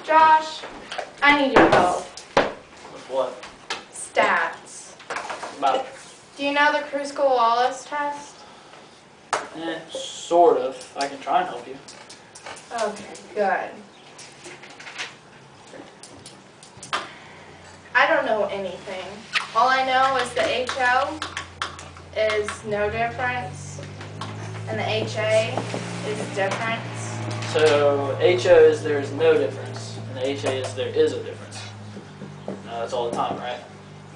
Josh, I need your help. With what? Stats. About Do you know the Kruskal-Wallis test? sort of. I can try and help you. Okay, good. I don't know anything. All I know is the HO is no difference, and the HA is difference. So HO is there's no difference, and the HA is there is a difference. That's all the time, right?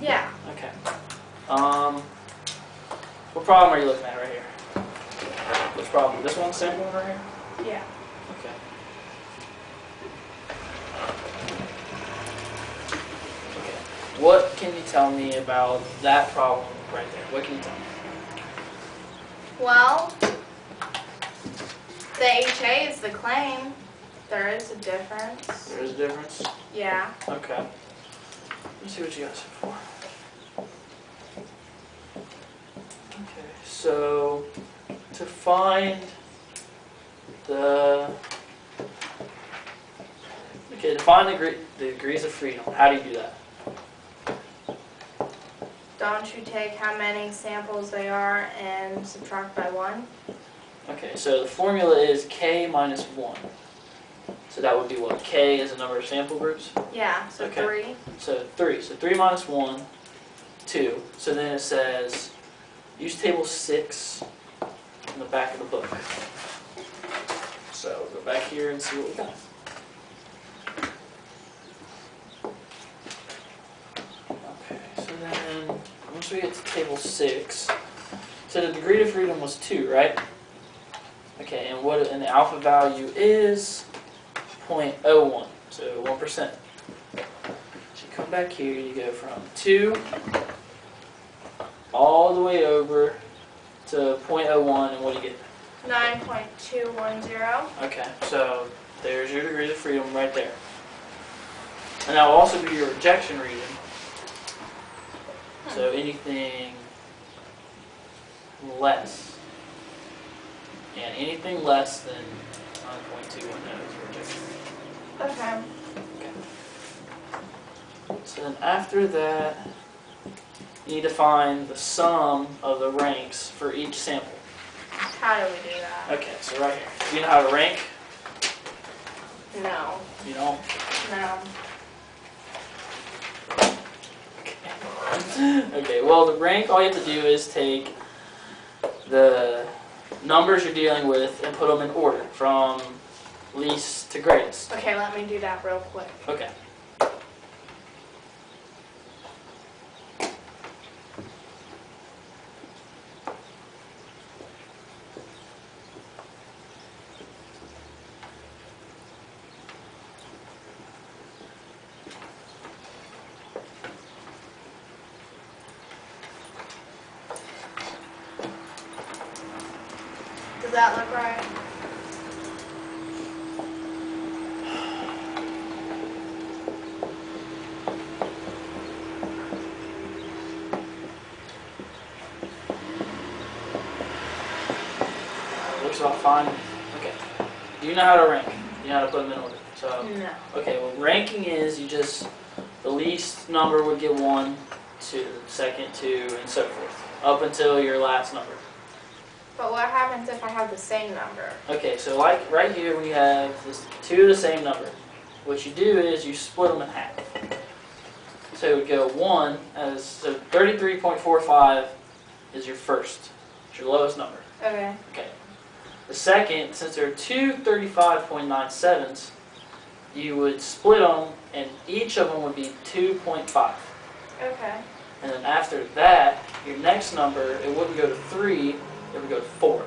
Yeah. Okay. What problem are you looking at right here? Which problem? This one, sample one right here? Yeah. Okay. Okay. What can you tell me about that problem right there? What can you tell me? Well, the HA is the claim. There is a difference. There is a difference? Yeah. Okay. Let's see what you guys have for. Okay, so to find the the degrees of freedom, how do you do that? Don't you take how many samples they are and subtract by 1? Okay, so the formula is k minus 1. So that would be what? K is the number of sample groups? Yeah, so Okay. 3. So 3. So 3 minus 1, 2. So then it says, use table 6 in the back of the book. So go back here and see what we got. Okay, so then once we get to table 6, so the degree of freedom was 2, right? Okay, and the alpha value is 0.01, so 1%. So you come back here, you go from 2 all the way over to 0.01, and what do you get? 9.210. Okay, so there's your degrees of freedom right there. And that will also be your rejection reading. So anything less. And anything less than 9.210 is rejection reading. Okay. Okay. So then after that, you need to find the sum of the ranks for each sample. How do we do that? Okay, so right here. Do you know how to rank? No. You don't? No. Okay, well, the rank, all you have to do is take the numbers you're dealing with and put them in order from least to greatest. Okay, let me do that real quick. Okay. Does that look right? Looks about fine. Okay. Do you know how to rank? You know how to put them in order? So. No. Okay, well, ranking is you just, the least number would get 1, 2, second 2, and so forth, up until your last number. But what happens if I have the same number? Okay, so like right here when you have this 2 of the same number, what you do is you split them in half. So it would go 1 as, so 33.45 is your first, it's your lowest number. Okay. Okay. The second, since there are two 35.97s, you would split them and each of them would be 2.5. Okay. And then after that, your next number, it wouldn't go to 3, it would go to 4.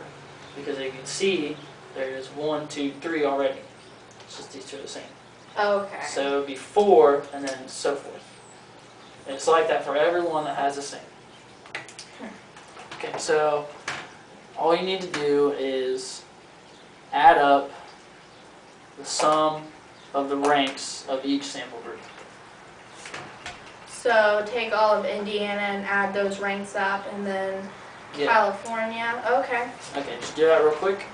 Because you can see there's 1, 2, 3 already. It's just these two are the same. Okay. So it would be 4 and then so forth. And it's like that for everyone that has the same. Okay, so all you need to do is add up the sum of the ranks of each sample group. So take all of Indiana and add those ranks up, and then Yeah. California. Okay. Okay, just do that real quick.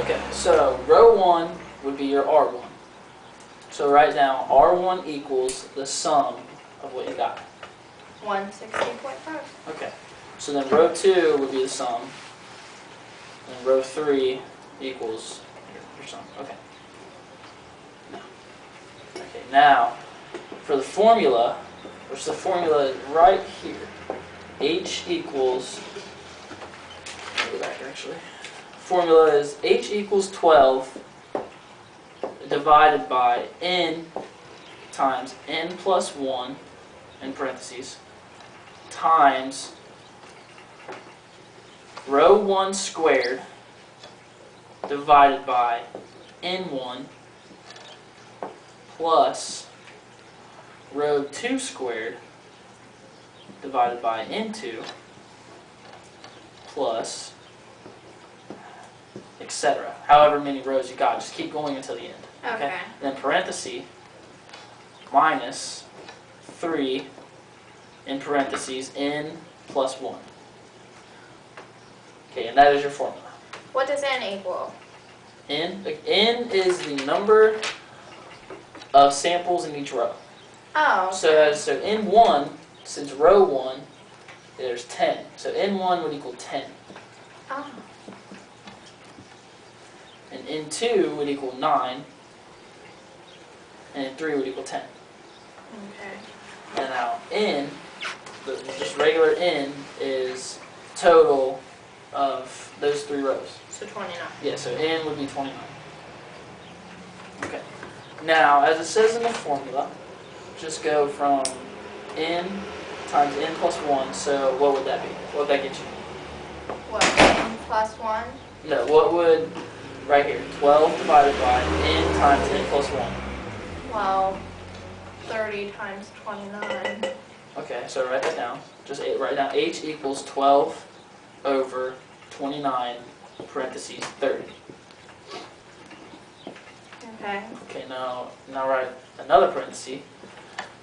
Okay, so row 1 would be your R1. So right now, R1 equals the sum of what you got. 160.5. Okay, so then row 2 would be the sum, and row 3 equals your sum. Okay. Okay, now for the formula, which the formula is right here, H equals, go back actually. Formula is H equals 12 divided by N times N plus 1 in parentheses times row 1 squared divided by N1 plus row 2 squared divided by N2 plus etc. However many rows you got, just keep going until the end. Okay. Then parenthesis minus 3 in parentheses N plus 1. Okay, and that is your formula. What does N equal? N is the number of samples in each row. Oh, okay. So N1, since row 1, there's 10. So N1 would equal 10. Oh. And N2 would equal 9. And N3 would equal 10. Okay. And now N, just regular N, is total of those 3 rows. So 29. Yeah, so N would be 29. Okay. Now, as it says in the formula, just go from N times N plus 1, so what would that be? What would that get you? What, N plus 1? No, what would, right here, 12 divided by N times N plus 1. Well, 30 times 29. Okay, so write that down. Just write down H equals 12 over 29, parentheses, 30. Okay. Okay, now write another parenthesis.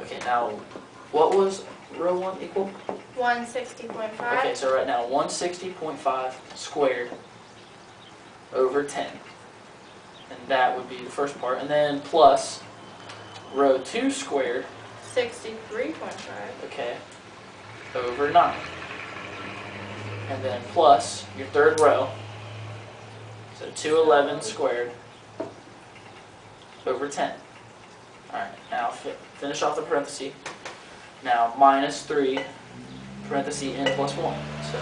Okay, now what was row 1 equal? 160.5. Okay, so right now 160.5 squared over 10. And that would be the first part. And then plus row 2 squared, 63.5. okay, over 9. And then plus your third row, so 211 squared over 10. Alright, now finish off the parenthesis. Now minus 3, parenthesis N plus 1. So,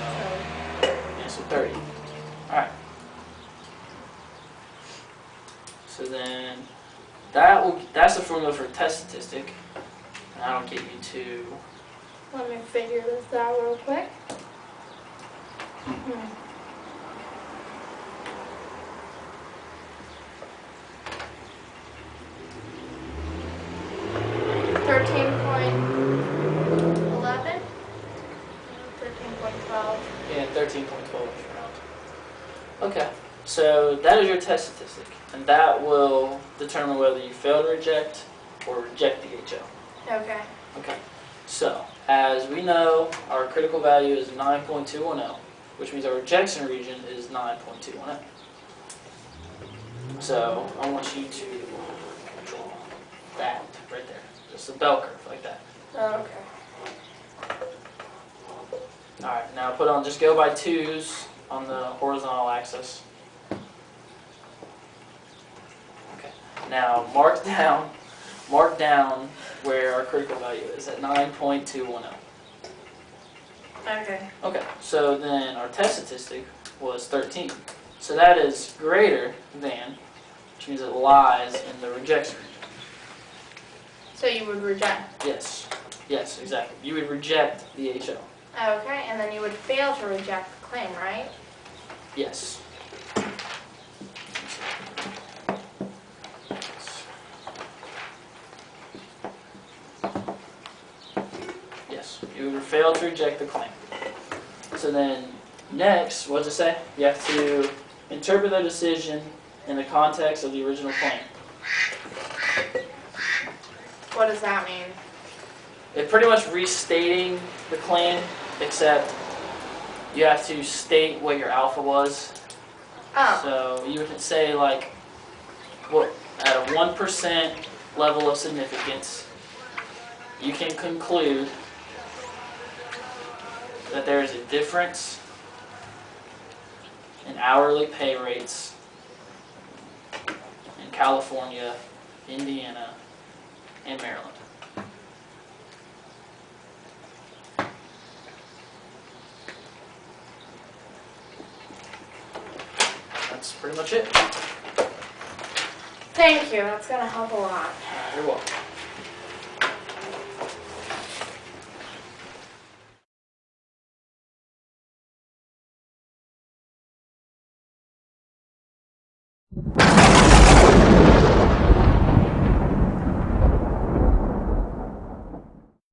yeah, so 30. Alright. So then, that's the formula for test statistic. And that'll get you to, Let me figure this out real quick. 13.11? 13.12. yeah, 13.12 round. Okay, so that is your test statistic. And that will determine whether you fail to reject or reject the HO. Okay. Okay, so as we know, our critical value is 9.210, which means our rejection region is 9.210. So I want you to draw that right there, just a bell curve like that. Okay. All right, now put on, just go by 2s on the horizontal axis. Okay, now mark down where our critical value is at 9.210. Okay. Okay, so then our test statistic was 13. So that is greater than, which means it lies in the rejection region. So you would reject. Yes, yes, exactly. You would reject the HO. Okay, and then you would fail to reject the claim, right? Yes. Yes, you would fail to reject the claim. So then, next, what does it say? You have to interpret the decision in the context of the original claim. What does that mean? It's pretty much restating the claim, except you have to state what your alpha was. Oh. So you would say like, what, at a 1% level of significance, you can conclude that there is a difference in hourly pay rates in California, Indiana, and Maryland. That's pretty much it. Thank you. That's going to help a lot. You're welcome.